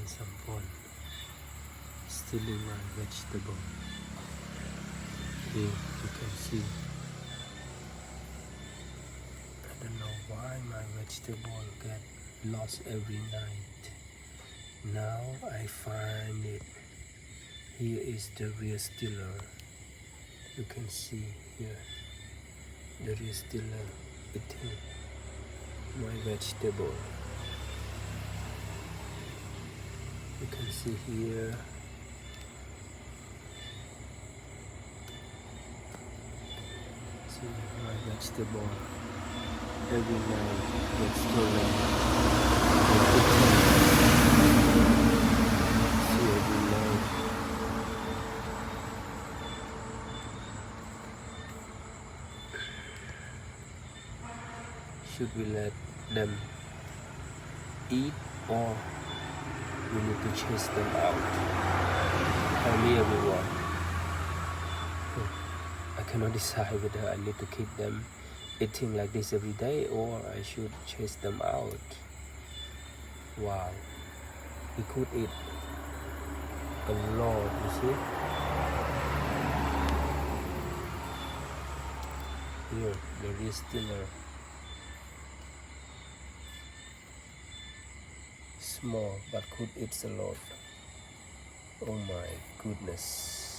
once upon stealing my vegetable. Here you can see. I don't know why my vegetable get lost every night. Now I find it. Here is the real stealer. You can see here the real stealer eating my vegetable. You can see here. See my vegetable every night gets stolen. See every night. Should we let them eat or we need to chase them out? Tell me everyone. I cannot decide whether I need to keep them eating like this every day or I should chase them out. Wow, we could eat a lot, you see. Here, there is stealer. Small but could eat a lot. Oh my goodness.